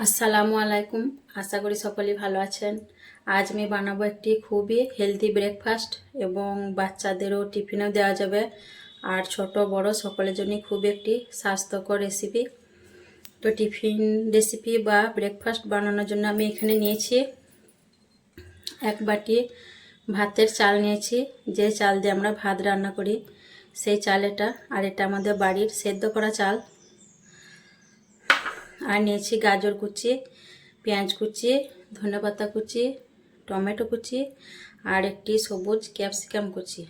আসসালামু আলাইকুম। আশা করি সকলেই ভালো আছেন। আজ আমি বানাবো একটি খুবই হেলদি ব্রেকফাস্ট এবং বাচ্চাদেরও টিফিনেও দেওয়া যাবে, আর ছোট বড় সকলের জন্যই খুবই একটি স্বাস্থ্যকর রেসিপি। তো টিফিন রেসিপি বা ব্রেকফাস্ট বানানোর জন্য আমি এখানে নিয়েছি এক বাটি ভাতের চাল নিয়েছি, যে চাল দিয়ে আমরা ভাত রান্না করি সেই চাল এটা। আর এটা আমাদের বাড়ির সেদ্ধ করা চাল। আর নিয়েছি গাজর কুচি, পেঁয়াজ কুচি, ধনেপাতা কুচি, টমেটো কুচি আর একটি সবুজ ক্যাপসিকাম কুচি।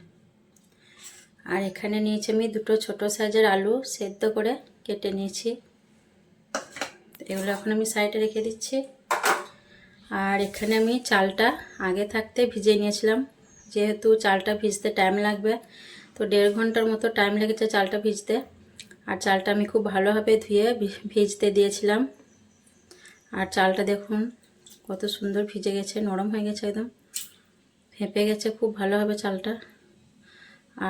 আর এখানে নিয়েছি আমি দুটো ছোট সাইজের আলু সেদ্ধ করে কেটে নিয়েছি। এগুলো এখন আমি সাইডে রেখে দিচ্ছি। আর এখানে আমি চালটা আগে থাকতে ভিজিয়ে নিয়েছিলাম, যেহেতু চালটা ভিজতে টাইম লাগবে, তো 1.5 ঘন্টার মতো টাইম লেগেছে চালটা ভিজতে। আর চালটা আমি খুব ভালোভাবে ধুয়ে ভিজতে দিয়েছিলাম। আর চালটা দেখুন কত সুন্দর ভিজে গেছে, নরম হয়ে গেছে, একদম ফেঁপে গেছে খুব ভালোভাবে চালটা।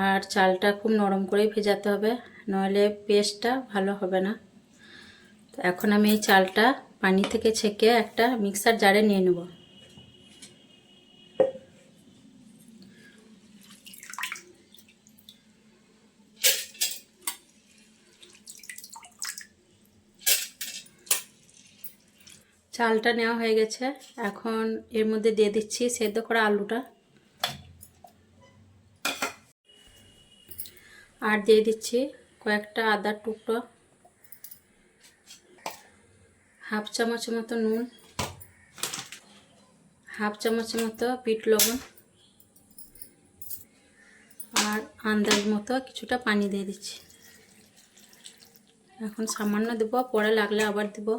আর চালটা খুব নরম করেই ভেজাতে হবে, নইলে পেস্টটা ভালো হবে না। তো এখন আমি এই চালটা পানি থেকে ছেঁকে একটা মিক্সার জারে নিয়ে নেব। চালটা নেওয়া হয়ে গেছে, এখন এর মধ্যে দিয়ে দিচ্ছি সেদ্ধ করা আলুটা, আর দিয়ে দিচ্ছি কয়েকটা আদার টুকরো, হাফ চামচের মতো নুন, হাফ চামচের মতো বিট লবণ, আর আন্দাজ মতো কিছুটা পানি দিয়ে দিচ্ছি। এখন সামান্য দেব, পরে লাগলে আবার দেব।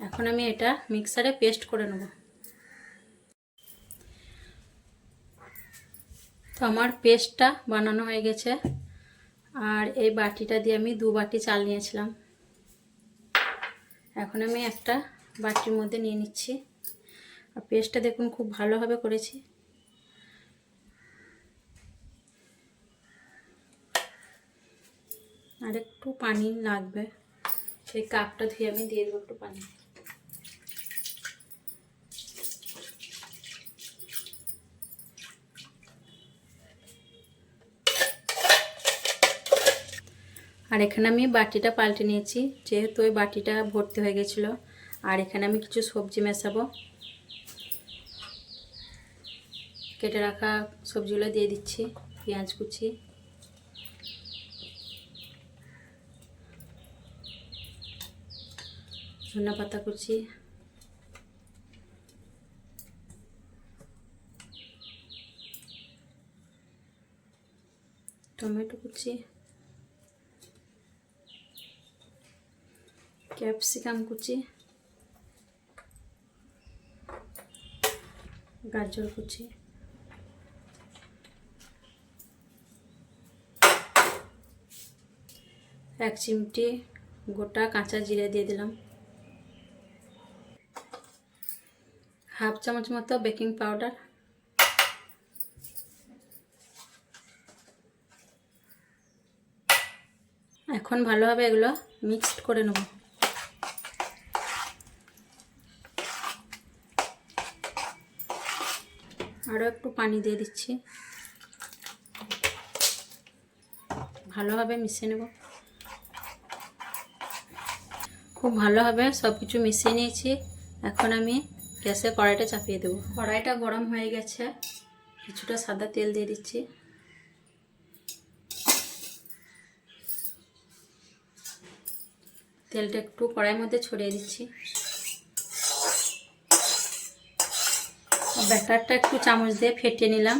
এখন আমি এটা মিক্সারে পেস্ট করে নেব। তো আমার পেস্টটা বানানো হয়ে গেছে। আর এই বাটিটা দিয়ে আমি 2 বাটি চাল নিয়েছিলাম, এখন আমি একটা বাটির মধ্যে নিয়ে নিচ্ছি। আর পেস্টটা দেখুন খুব ভালোভাবে করেছি। আর একটু পানি লাগবে, সেই কাপটা ধুয়ে আমি দিয়ে দেবো একটু পানি। আর এখানে আমি বাটিটা পাল্টে নিয়েছি, যেহেতু ওই বাটিটা ভর্তি হয়ে গেছিলো। আর এখানে আমি কিছু সবজি মেশাবো, কেটে রাখা সবজিগুলো দিয়ে দিচ্ছি। পেঁয়াজ কুচি, ধনেপাতা কুচি, টমেটো কুচি, ক্যাপসিকাম কুচি, গাজর কুচি, এক চিমটি গোটা কাঁচা জিরে দিয়ে দিলাম, হাফ চামচ মতো বেকিং পাউডার, এখন ভালোভাবে এগুলো মিক্সড করে নেব। আরও একটু পানি দিয়ে দিচ্ছি, ভালোভাবে মিশিয়ে নেব। খুব ভালোভাবে সব কিছু মিশিয়ে নিয়েছি। এখন আমি গ্যাসে কড়াইটা চাপিয়ে দেবো। কড়াইটা গরম হয়ে গেছে, কিছুটা সাদা তেল দিয়ে দিচ্ছি। তেলটা একটু কড়াইয়ের মধ্যে ছড়িয়ে দিচ্ছি। ব্যাটারটা একটু চামচ দিয়ে ফেটিয়ে নিলাম,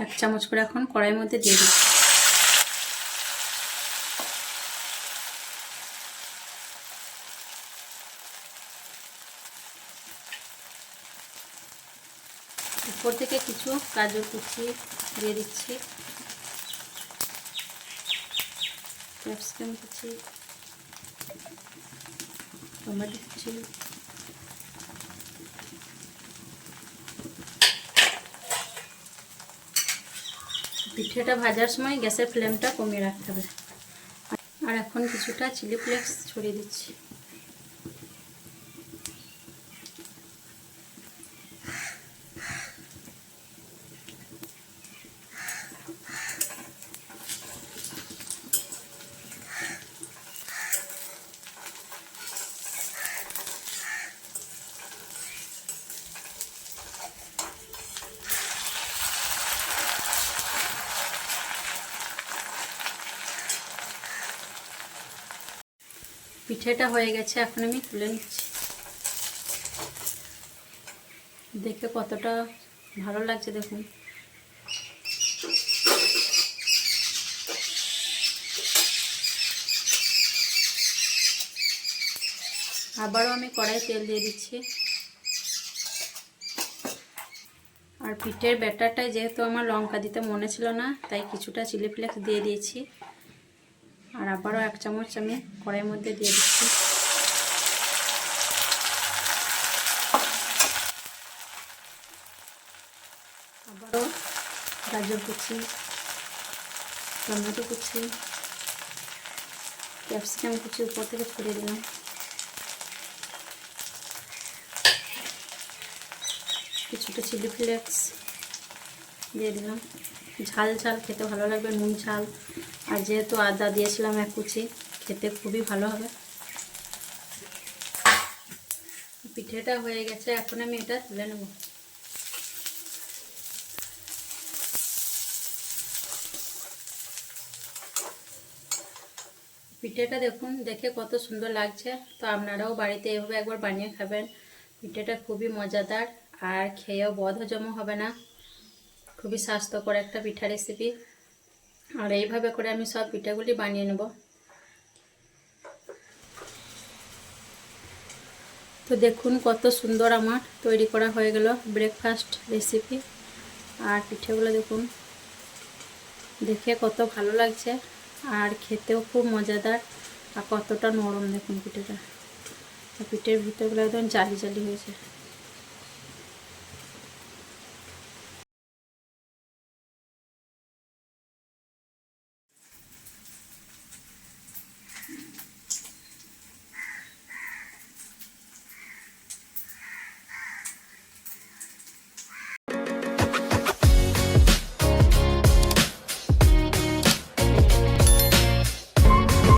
1 চামচ করে এখন কড়াইয়ের মধ্যে দিয়ে দিচ্ছি। উপর থেকে কিছু গাজর কুচি দিয়ে দিচ্ছি, ক্যাপসিকাম কুচি, টমেটো কুচি, পিঠেটা ভাজার সময় গ্যাসের ফ্লেমটা কমিয়ে রাখতে হবে। আর এখন কিছুটা চিলি ফ্লেক্স ছড়িয়ে দিচ্ছি। পিঠেটা হয়ে গেছে, এখন আমি তুলে নিচ্ছি। দেখে কতটা ভালো লাগছে দেখুন। আবারও আমি কড়াই তেল দিয়ে দিচ্ছি। আর পিঠের ব্যাটারটায় যেহেতু আমার লঙ্কা দিতে মনে ছিল না, তাই কিছুটা চিলি ফ্লেক্স দিয়ে দিয়েছি। আর আবারও 1 চামচ আমি কড়াইয়ের মধ্যে দিয়ে দিচ্ছি। আবারও গাজর কুচি, টমেটো কুচি, ক্যাপসিকাম কুচি উপর থেকে ছড়িয়ে দিলাম। কিছুটা চিলি ফ্লেক্স দিয়ে দিলাম। ঝাল ঝাল খেতে ভালো লাগবে, নুন ঝাল। আর যেহেতু আদা দিয়েছিলাম 1 কুচি, খেতে খুবই ভালো হবে। পিঠেটা হয়ে গেছে, এখন আমি এটা তুলে নেব। পিঠেটা দেখুন, দেখে কত সুন্দর লাগছে। তো আপনারাও বাড়িতে এভাবে একবার বানিয়ে খাবেন। পিঠেটা খুবই মজাদার আর খেয়েও বদহজমও হবে না। খুবই স্বাস্থ্যকর একটা পিঠা রেসিপি। আর এইভাবে করে আমি সব পিঠাগুলি বানিয়ে নেব। তো দেখুন কত সুন্দর আমার তৈরি করা হয়ে গেল ব্রেকফাস্ট রেসিপি। আর পিঠেগুলো দেখুন, দেখে কত ভালো লাগছে আর খেতেও খুব মজাদার। আর কতটা নরম দেখুন পিঠেটা। পিঠের ভিতরগুলো একদম জালি জালি হয়েছে।